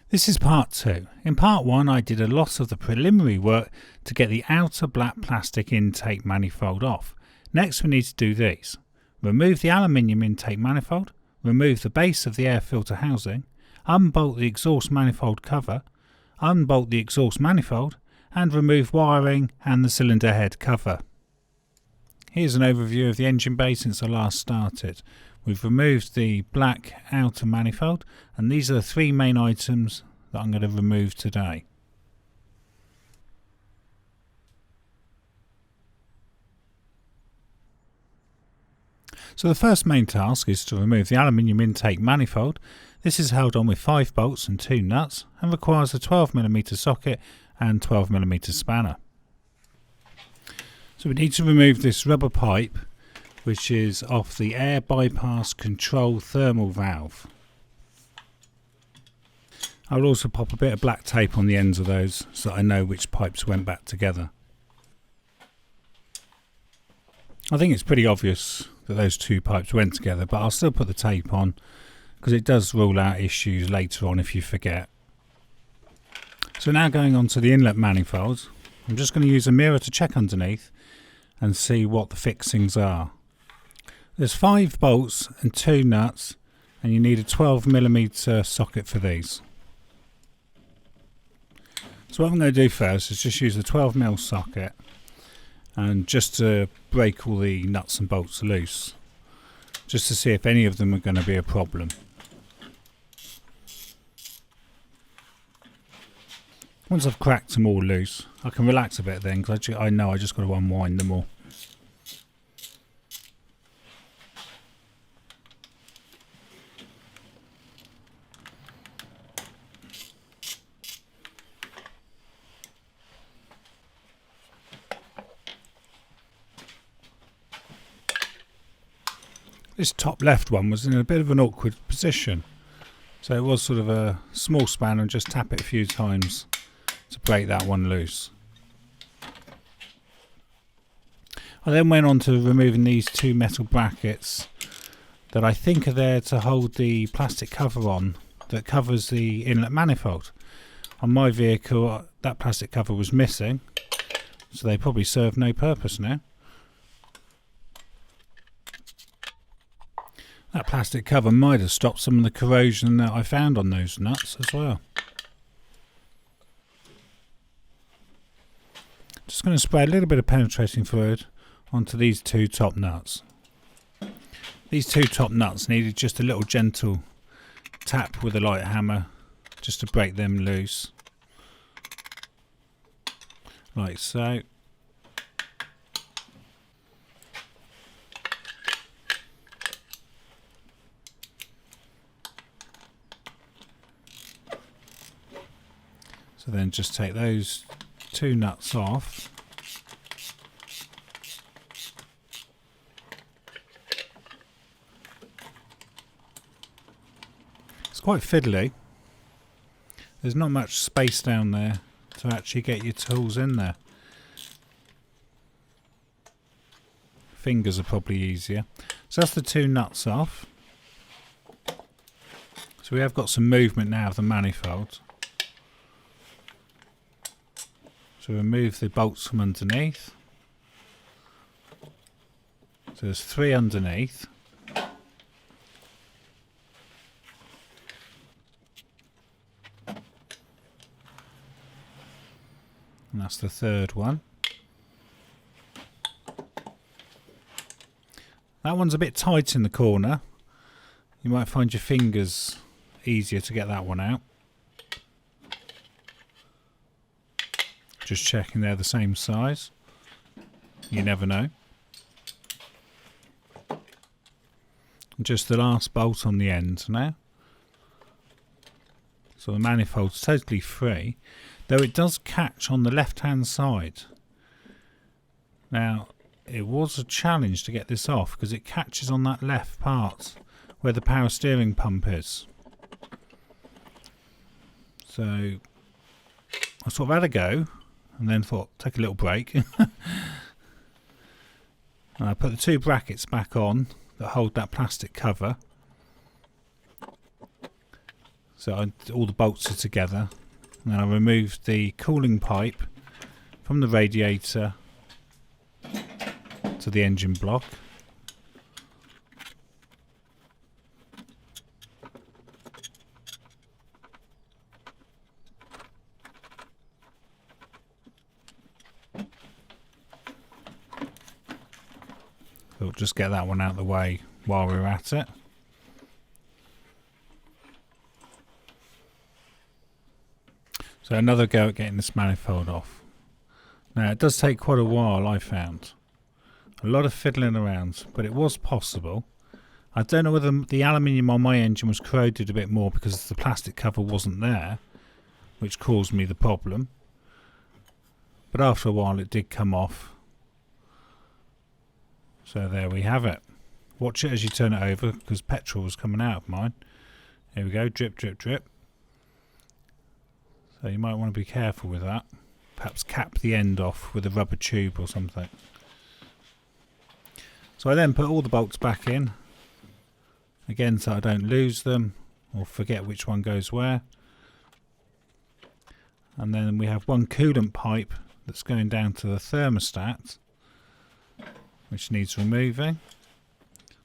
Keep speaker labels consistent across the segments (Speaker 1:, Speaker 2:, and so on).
Speaker 1: This is part 2. In part 1 I did a lot of the preliminary work to get the outer black plastic intake manifold off. Next we need to do these. Remove the aluminium intake manifold, remove the base of the air filter housing, unbolt the exhaust manifold cover, unbolt the exhaust manifold and remove wiring and the cylinder head cover. Here's an overview of the engine bay since I last started. We've removed the black outer manifold and these are the 3 main items that I'm going to remove today. So the first main task is to remove the aluminium intake manifold. This is held on with 5 bolts and 2 nuts and requires a 12mm socket and 12mm spanner. So we need to remove this rubber pipe which is off the air bypass control thermal valve. I'll also pop a bit of black tape on the ends of those so that I know which pipes went back together. I think it's pretty obvious that those 2 pipes went together, but I'll still put the tape on because it does rule out issues later on if you forget. So now going on to the inlet manifolds, I'm just going to use a mirror to check underneath and see what the fixings are. There's 5 bolts and 2 nuts and you need a 12mm socket for these. So what I'm going to do first is just use the 12mm socket and just to break all the nuts and bolts loose, just to see if any of them are going to be a problem. Once I've cracked them all loose, I can relax a bit then because I know I just got to unwind them all. This top left one was in a bit of an awkward position, so it was sort of a small spanner and just tap it a few times to break that one loose. I then went on to removing these 2 metal brackets that I think are there to hold the plastic cover on that covers the inlet manifold. On my vehicle that plastic cover was missing, so they probably serve no purpose now. That plastic cover might have stopped some of the corrosion that I found on those nuts as well. Just going to spray a little bit of penetrating fluid onto these 2 top nuts. These 2 top nuts needed just a little gentle tap with a light hammer just to break them loose. Like so. So then just take those 2 nuts off. It's quite fiddly. There's not much space down there to actually get your tools in there. Fingers are probably easier. So that's the 2 nuts off. So we have got some movement now of the manifold. So remove the bolts from underneath. So there's 3 underneath. And that's the 3rd one. That one's a bit tight in the corner. You might find your fingers easier to get that one out. Just checking they're the same size. You never know. Just the last bolt on the end now. So the manifold's totally free, though it does catch on the left hand side. Now it was a challenge to get this off because it catches on that left part where the power steering pump is. So I sort of had a go and then thought take a little break. And I put the 2 brackets back on that hold that plastic cover. So all the bolts are together. And then I removed the cooling pipe from the radiator to the engine block. So we'll just get that one out of the way while we're at it. So another go at getting this manifold off. Now it does take quite a while, I found. A lot of fiddling around, but it was possible. I don't know whether the aluminium on my engine was corroded a bit more because the plastic cover wasn't there, which caused me the problem. But after a while it did come off. So there we have it. Watch it as you turn it over because petrol was coming out of mine. Here we go, drip, drip, drip. So you might want to be careful with that. Perhaps cap the end off with a rubber tube or something. So I then put all the bolts back in. Again, so I don't lose them or forget which one goes where. And then we have one coolant pipe that's going down to the thermostat, which needs removing.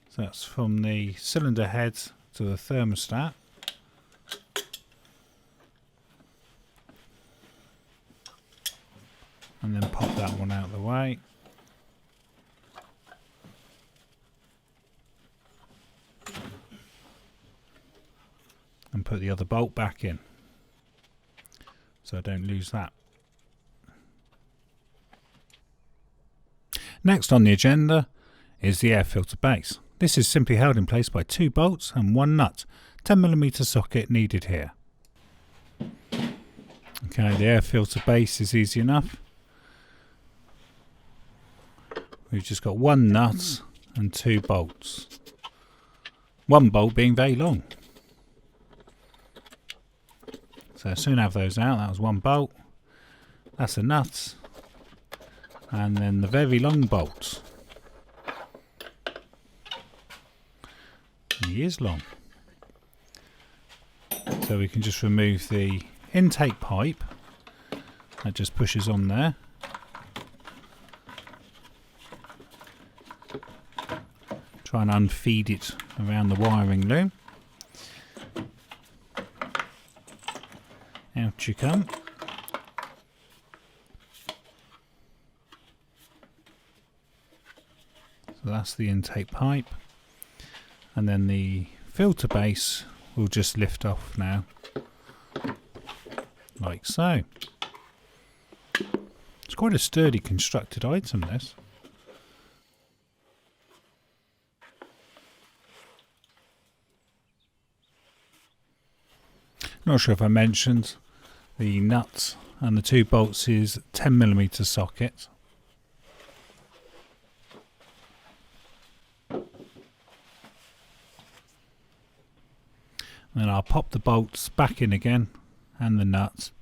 Speaker 1: So that's from the cylinder head to the thermostat. And then pop that one out of the way. And put the other bolt back in, so I don't lose that. Next on the agenda is the air filter base. This is simply held in place by 2 bolts and 1 nut. 10mm socket needed here. Okay, the air filter base is easy enough. We've just got 1 nut and 2 bolts. 1 bolt being very long. So soon have those out. That was 1 bolt. That's a nut. And then the very long bolt. He is long. So we can just remove the intake pipe. That just pushes on there. Try and unfeed it around the wiring loom. Out you come. So that's the intake pipe. And then the filter base will just lift off now. Like so. It's quite a sturdy constructed item, this. Not sure if I mentioned the nuts and the 2 bolts is 10mm socket. Then I'll pop the bolts back in again and the nuts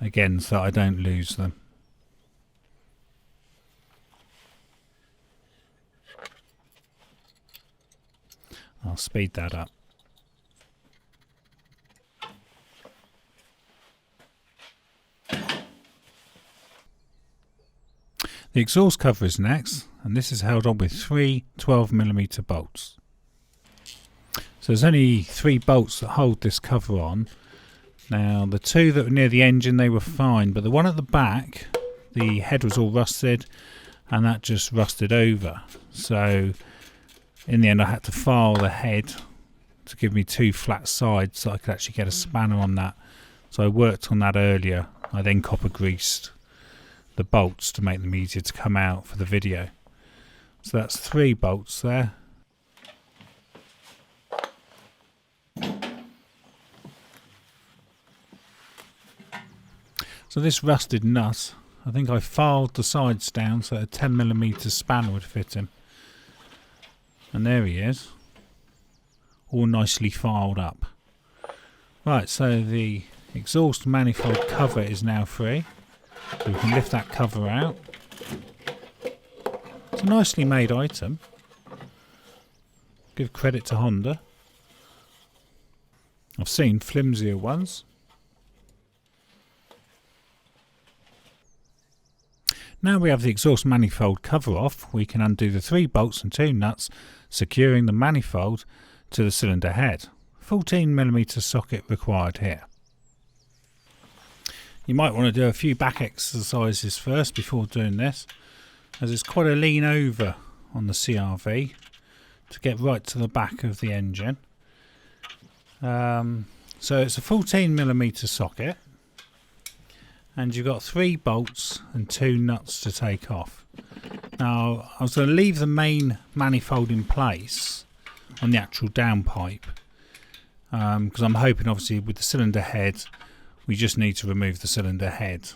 Speaker 1: again so I don't lose them. I'll speed that up. The exhaust cover is next, and this is held on with 3 12mm bolts. So there's only 3 bolts that hold this cover on. Now the 2 that were near the engine, they were fine, but the one at the back, the head was all rusted and that just rusted over. So in the end I had to file the head to give me 2 flat sides so I could actually get a spanner on that. So I worked on that earlier. I then copper greased the bolts to make them easier to come out for the video. So that's 3 bolts there. So this rusted nut, I think I filed the sides down so a 10mm spanner would fit him. And there he is, all nicely filed up. Right, so the exhaust manifold cover is now free. So we can lift that cover out. It's a nicely made item. Give credit to Honda. I've seen flimsier ones. Now we have the exhaust manifold cover off, we can undo the 3 bolts and 2 nuts securing the manifold to the cylinder head. 14mm socket required here. You might want to do a few back exercises first before doing this, as it's quite a lean over on the CRV to get right to the back of the engine. So it's a 14mm socket, and you've got 3 bolts and 2 nuts to take off. Now I was going to leave the main manifold in place on the actual downpipe, because I'm hoping obviously with the cylinder head we just need to remove the cylinder head,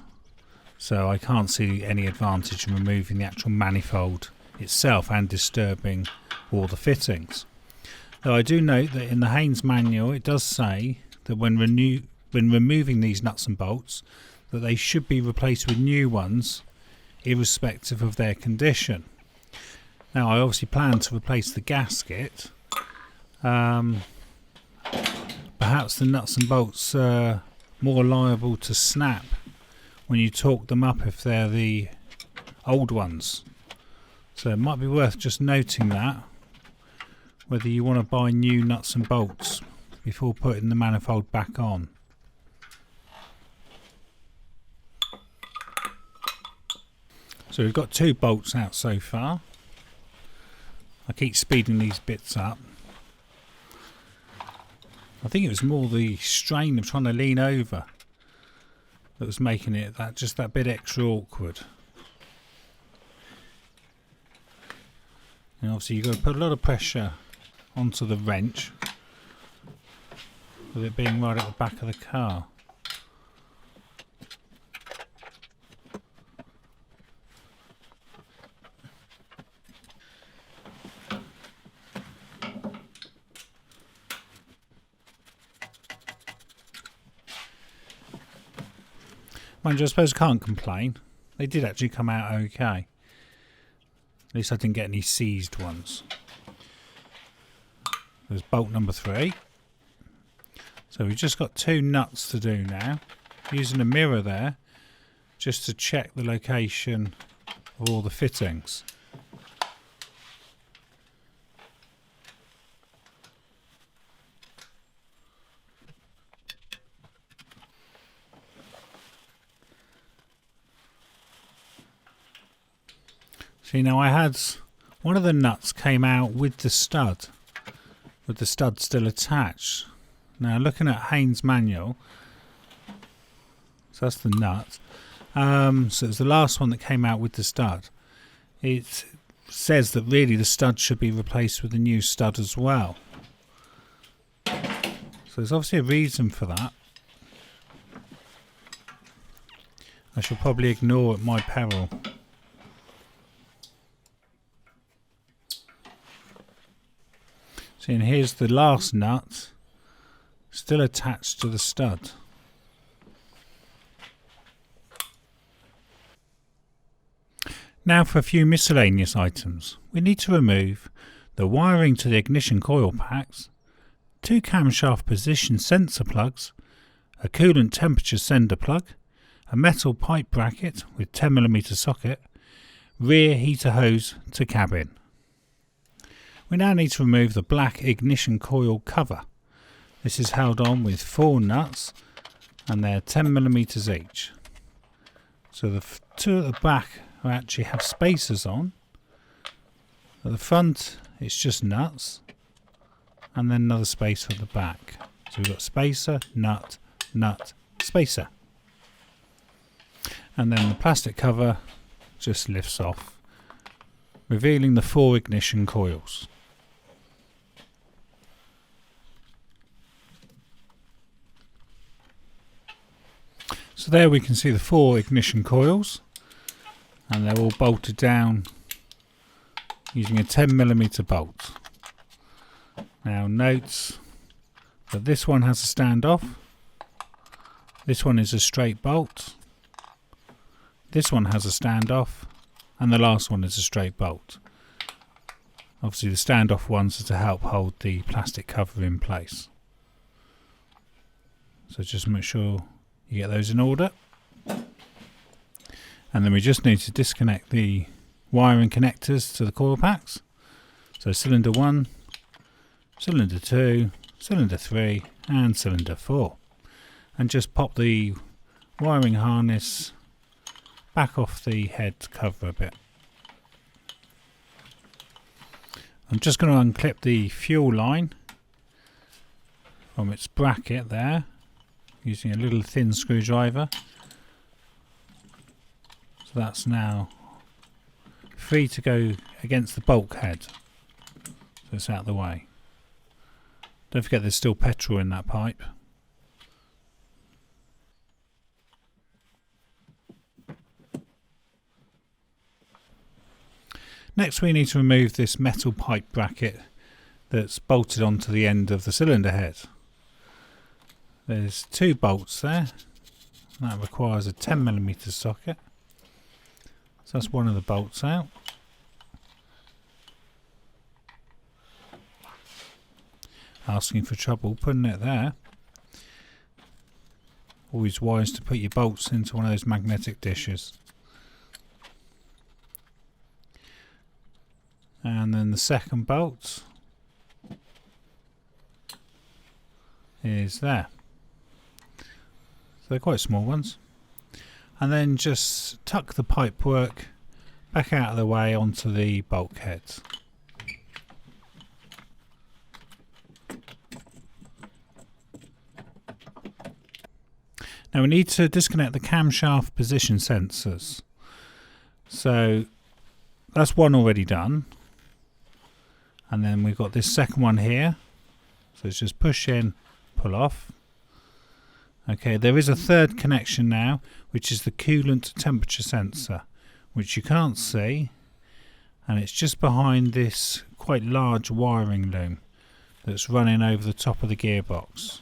Speaker 1: so I can't see any advantage in removing the actual manifold itself and disturbing all the fittings. Though I do note that in the Haynes manual it does say that when removing these nuts and bolts that they should be replaced with new ones irrespective of their condition. Now I obviously plan to replace the gasket. Perhaps the nuts and bolts are more liable to snap when you torque them up if they're the old ones. So it might be worth just noting that, whether you want to buy new nuts and bolts before putting the manifold back on. So we've got 2 bolts out so far. I keep speeding these bits up. I think it was more the strain of trying to lean over that was making it just that bit extra awkward. And obviously you've got to put a lot of pressure onto the wrench with it being right at the back of the car. Mind you, I suppose I can't complain. They did actually come out okay. At least I didn't get any seized ones. There's bolt number 3. So we've just got 2 nuts to do now. Using a mirror there just to check the location of all the fittings. See, now I had one of the nuts came out with the stud still attached. Now looking at Haynes manual, so that's the nut. So it's the last one that came out with the stud. It says that really the stud should be replaced with a new stud as well. So there's obviously a reason for that. I shall probably ignore at my peril. See, and here's the last nut still attached to the stud. Now for a few miscellaneous items. We need to remove the wiring to the ignition coil packs, 2 camshaft position sensor plugs, a coolant temperature sender plug, a metal pipe bracket with 10mm socket, rear heater hose to cabin. We now need to remove the black ignition coil cover. This is held on with 4 nuts and they're 10mm each. So the 2 at the back actually have spacers on. At the front it's just nuts and then another spacer at the back. So we've got spacer, nut, nut, spacer. And then the plastic cover just lifts off, revealing the 4 ignition coils. So there we can see the 4 ignition coils, and they're all bolted down using a 10mm bolt. Now note that this one has a standoff, this one is a straight bolt, this one has a standoff, and the last one is a straight bolt. Obviously the standoff ones are to help hold the plastic cover in place. So just make sure you get those in order. And then we just need to disconnect the wiring connectors to the coil packs. So cylinder 1, cylinder 2, cylinder 3 and cylinder 4. And just pop the wiring harness back off the head cover a bit. I'm just going to unclip the fuel line from its bracket there using a little thin screwdriver. So that's now free to go against the bulkhead. So it's out of the way. Don't forget there's still petrol in that pipe. Next we need to remove this metal pipe bracket that's bolted onto the end of the cylinder head. There's 2 bolts there. That requires a 10mm socket. So that's one of the bolts out. Asking for trouble putting it there. Always wise to put your bolts into one of those magnetic dishes. And then the second bolt is there. So they're quite small ones. And then just tuck the pipework back out of the way onto the bulkheads. Now we need to disconnect the camshaft position sensors. So that's one already done. And then we've got this second one here. So it's just push in, pull off. Okay, there is a third connection now, which is the coolant temperature sensor, which you can't see. And it's just behind this quite large wiring loom that's running over the top of the gearbox.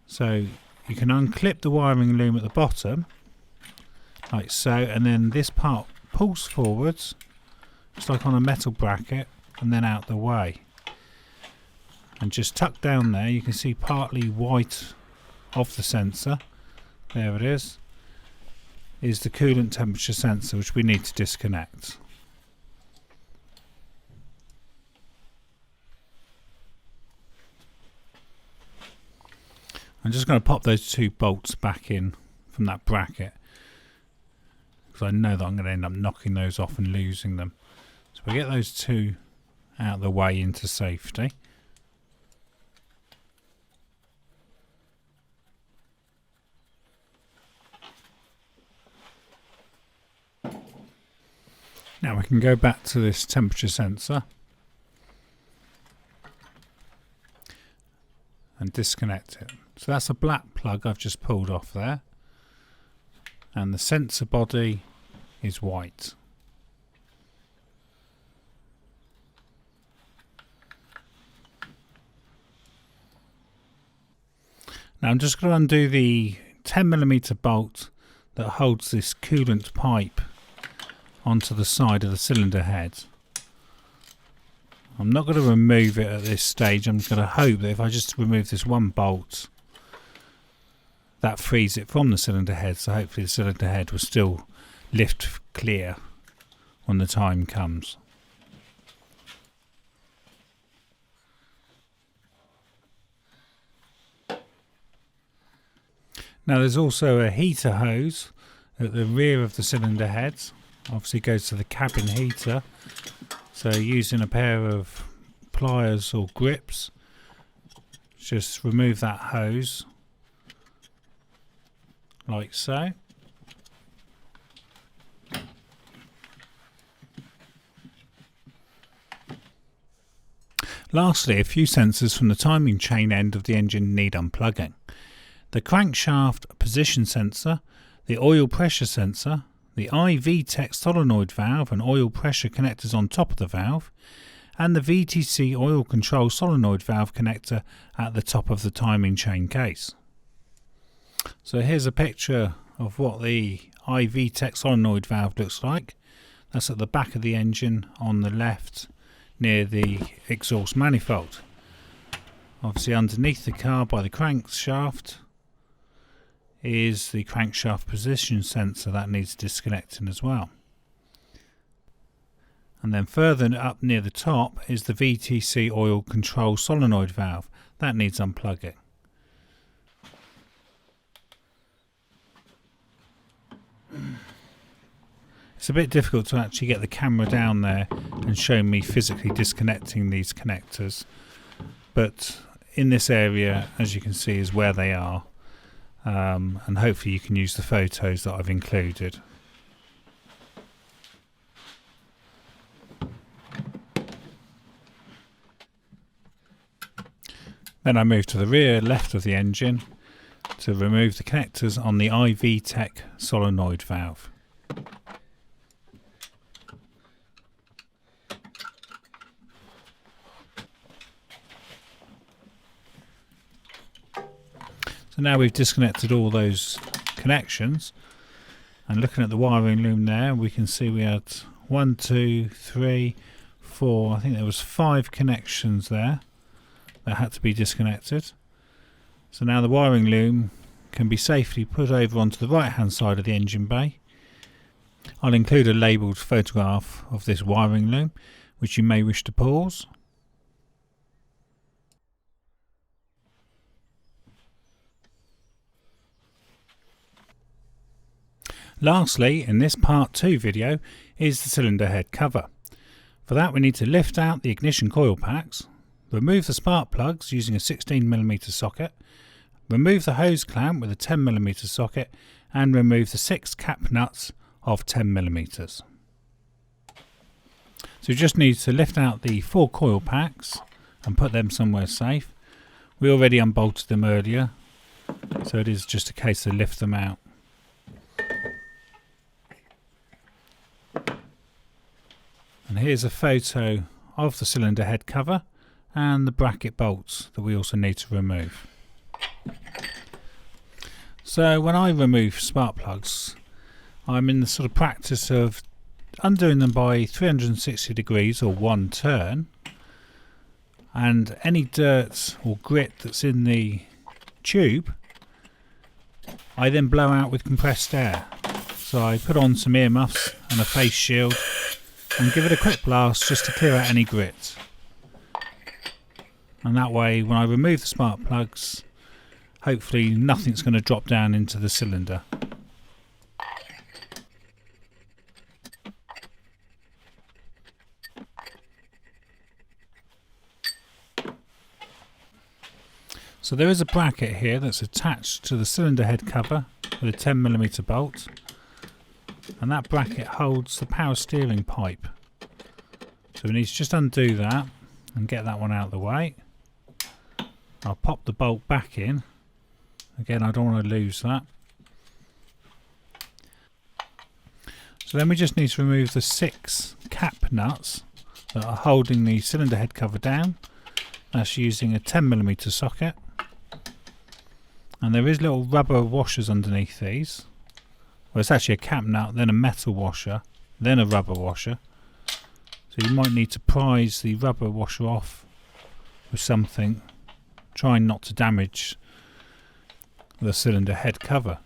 Speaker 1: So you can unclip the wiring loom at the bottom, like so, and then this part pulls forwards, just like on a metal bracket, and then out the way. And just tuck down there, you can see partly white of the sensor, there it is the coolant temperature sensor, which we need to disconnect. I'm just going to pop those 2 bolts back in from that bracket, because I know that I'm going to end up knocking those off and losing them. So we get those 2 out of the way into safety. Now we can go back to this temperature sensor and disconnect it. So that's a black plug I've just pulled off there, and the sensor body is white. Now I'm just going to undo the 10mm bolt that holds this coolant pipe onto the side of the cylinder head. I'm not going to remove it at this stage. I'm going to hope that if I just remove this one bolt, that frees it from the cylinder head, so hopefully the cylinder head will still lift clear when the time comes. Now there's also a heater hose at the rear of the cylinder head. Obviously goes to the cabin heater. So using a pair of pliers or grips, just remove that hose like so. Lastly, a few sensors from the timing chain end of the engine need unplugging. The crankshaft position sensor, the oil pressure sensor, the i-VTEC solenoid valve and oil pressure connectors on top of the valve, and the VTC oil control solenoid valve connector at the top of the timing chain case. So here's a picture of what the i-VTEC solenoid valve looks like. That's at the back of the engine on the left near the exhaust manifold. Obviously underneath the car by the crankshaft is the crankshaft position sensor that needs disconnecting as well. And then further up near the top is the VTEC oil control solenoid valve. That needs unplugging. It's a bit difficult to actually get the camera down there and show me physically disconnecting these connectors, but in this area, as you can see, is where they are, and hopefully you can use the photos that I've included. Then I move to the rear left of the engine to remove the connectors on the i-VTEC solenoid valve. So now we've disconnected all those connections, and looking at the wiring loom there, we can see we had 1, 2, 3, 4, I think there was 5 connections there that had to be disconnected. So now the wiring loom can be safely put over onto the right hand side of the engine bay. I'll include a labelled photograph of this wiring loom, which you may wish to pause. Lastly, in this part 2 video is the cylinder head cover. For that we need to lift out the ignition coil packs, remove the spark plugs using a 16mm socket, remove the hose clamp with a 10mm socket, and remove the 6 cap nuts of 10mm. So we just need to lift out the 4 coil packs and put them somewhere safe. We already unbolted them earlier, so it is just a case of lift them out. And here's a photo of the cylinder head cover and the bracket bolts that we also need to remove. So when I remove spark plugs, I'm in the sort of practice of undoing them by 360 degrees or 1 turn, and any dirt or grit that's in the tube I then blow out with compressed air. So I put on some earmuffs and a face shield and give it a quick blast just to clear out any grit. And that way, when I remove the spark plugs, hopefully nothing's going to drop down into the cylinder. So there is a bracket here that's attached to the cylinder head cover with a 10mm bolt, and that bracket holds the power steering pipe. So we need to just undo that and get that one out of the way. I'll pop the bolt back in. Again, I don't want to lose that. So then we just need to remove the 6 cap nuts that are holding the cylinder head cover down. That's using a 10mm socket. And there is little rubber washers underneath these. Well, it's actually a cap nut, then a metal washer, then a rubber washer. So you might need to prise the rubber washer off with something, trying not to damage the cylinder head cover.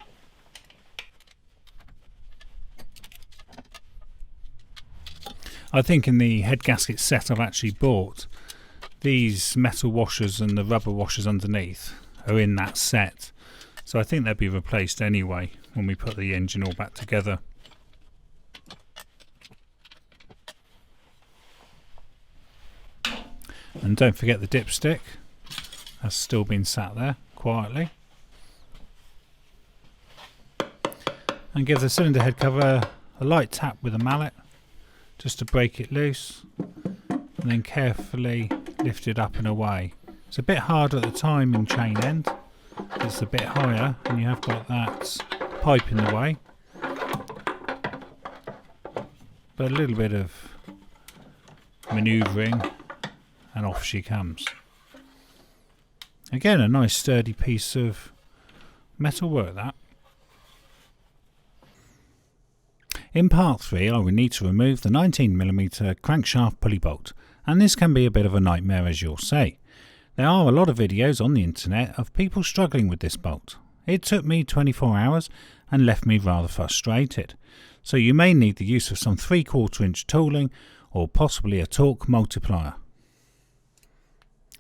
Speaker 1: I think in the head gasket set I've actually bought, these metal washers and the rubber washers underneath are in that set, so I think they'll be replaced anyway when we put the engine all back together. And don't forget the dipstick, that's still been sat there quietly. And give the cylinder head cover a light tap with a mallet just to break it loose, and then carefully lift it up and away. It's a bit harder at the timing chain end, it's a bit higher and you have got that pipe in the way, but a little bit of manoeuvring and off she comes. Again, a nice sturdy piece of metal work that. In part 3 I will need to remove the 19mm crankshaft pulley bolt, and this can be a bit of a nightmare, as you'll see. There are a lot of videos on the internet of people struggling with this bolt. It took me 24 hours and left me rather frustrated. So you may need the use of some 3/4 inch tooling or possibly a torque multiplier.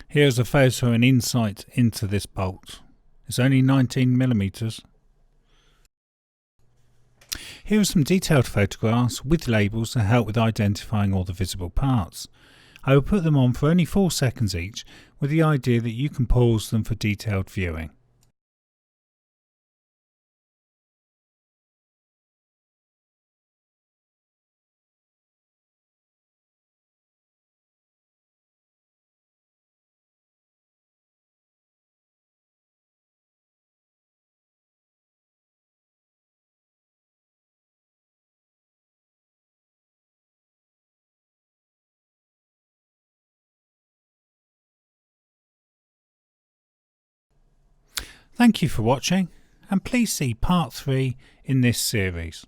Speaker 1: Here's a photo and insight into this bolt. It's only 19mm. Here are some detailed photographs with labels to help with identifying all the visible parts. I will put them on for only 4 seconds each, with the idea that you can pause them for detailed viewing. Thank you for watching, and please see part 3 in this series.